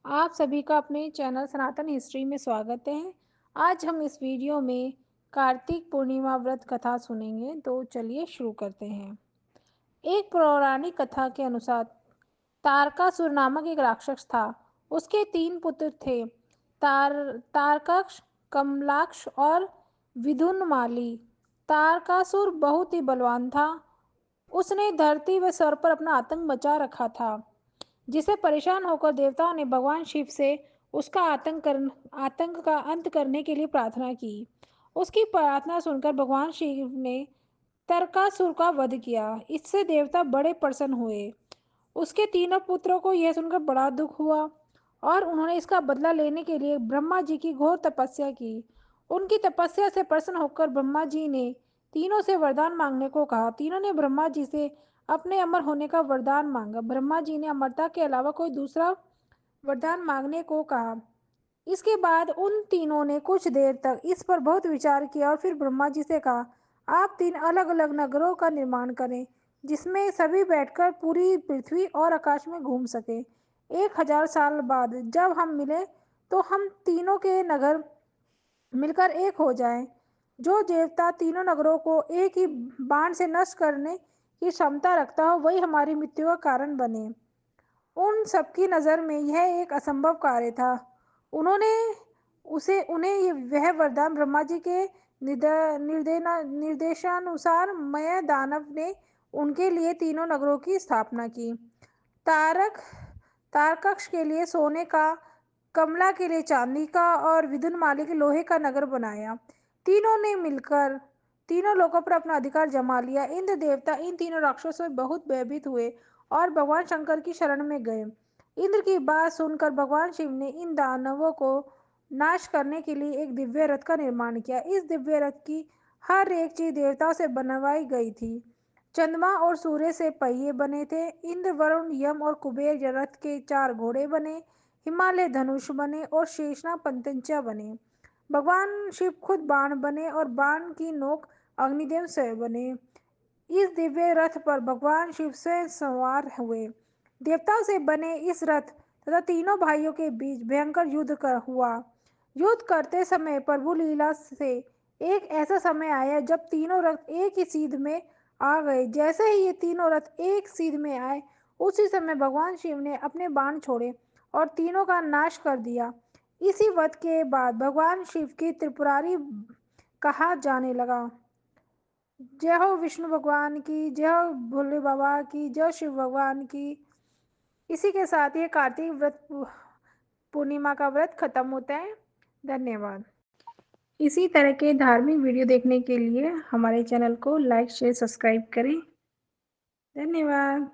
आप सभी का अपने चैनल सनातन हिस्ट्री में स्वागत है। आज हम इस वीडियो में कार्तिक पूर्णिमा व्रत कथा सुनेंगे, तो चलिए शुरू करते हैं। एक पौराणिक कथा के अनुसार तारकासुर नामक एक राक्षस था। उसके 3 पुत्र थे, तारकाक्ष, कमलाक्ष और विदुनमाली। तारकासुर बहुत ही बलवान था। उसने धरती व स्वर पर अपना आतंक मचा रखा था, जिसे परेशान होकर देवताओं ने भगवान शिव से उसका आतंक का अंत करने के लिए प्रार्थना की। उसकी प्रार्थना सुनकर भगवान शिव ने तारकासुर का वध किया। इससे देवता बड़े प्रसन्न हुए। उसके तीनों पुत्रों को यह सुनकर बड़ा दुख हुआ और उन्होंने इसका बदला लेने के लिए ब्रह्मा जी की घोर तपस्या की। उनकी तपस्या से प्रसन्न होकर ब्रह्मा जी ने तीनों से वरदान मांगने को कहा। तीनों ने ब्रह्मा जी से अपने अमर होने का वरदान मांगा। ब्रह्मा जी ने अमरता के अलावा कोई दूसरा वरदान मांगने को कहा। इसके बाद उन तीनों ने कुछ देर तक इस पर बहुत विचार किया और फिर ब्रह्मा जी से कहा, आप 3 अलग अलग नगरों का निर्माण करें, जिसमें सभी बैठकर पूरी पृथ्वी और आकाश में घूम सके। 1000 साल बाद जब हम मिले तो हम तीनों के नगर मिलकर एक हो जाएं। जो देवता तीनों नगरों को एक ही बाण से नष्ट करने की क्षमता रखता हो, वही हमारी मृत्यु का कारण बने। उन सबकी नज़र में यह एक असंभव कार्य था। उन्होंने उन्हें वह वरदान ब्रह्मा जी के निर्देशानुसार मय दानव ने उनके लिए तीनों नगरों की स्थापना की। तारक तारकक्ष के लिए सोने का, कमला के लिए चांदी का और विदुनमाली के लोहे का नगर बनाया। तीनों ने मिलकर तीनों लोगों पर अपना अधिकार जमा लिया। इंद्र देवता इन तीनों राक्षसों से बहुत भयभीत हुए और भगवान शंकर की शरण में गए। इंद्र की बात सुनकर भगवान शिव ने इन दानवों को नाश करने के लिए एक दिव्य रथ का निर्माण किया। इस दिव्य रथ की हर एक चीज देवताओं से बनवाई गई थी। चंद्रमा और सूर्य से पहिए बने थे। इंद्र, वरुण, यम और कुबेर रथ के 4 घोड़े बने। हिमालय धनुष बने और शेषनाग पंतंचा बने। भगवान शिव खुद बाण बने और बाण की नोक अग्निदेव स्वयं बने। इस दिव्य रथ पर भगवान शिव स्वयं सवार हुए। देवताओं से बने इस रथ तथा तीनों भाइयों के बीच भयंकर हुआ। युद्ध करते समय प्रभु लीला से एक ऐसा समय आया जब तीनों रथ एक ही सीध में आ गए। जैसे ही ये तीनों रथ एक सीध में आए, उसी समय भगवान शिव ने अपने बाण छोड़े और तीनों का नाश कर दिया। इसी वध के बाद भगवान शिव की त्रिपुरारी कहा जाने लगा। जय हो विष्णु भगवान की, जय हो भोले बाबा की, जय शिव भगवान की। इसी के साथ ये कार्तिक व्रत पूर्णिमा का व्रत खत्म होता है। धन्यवाद। इसी तरह के धार्मिक वीडियो देखने के लिए हमारे चैनल को लाइक, शेयर, सब्सक्राइब करें। धन्यवाद।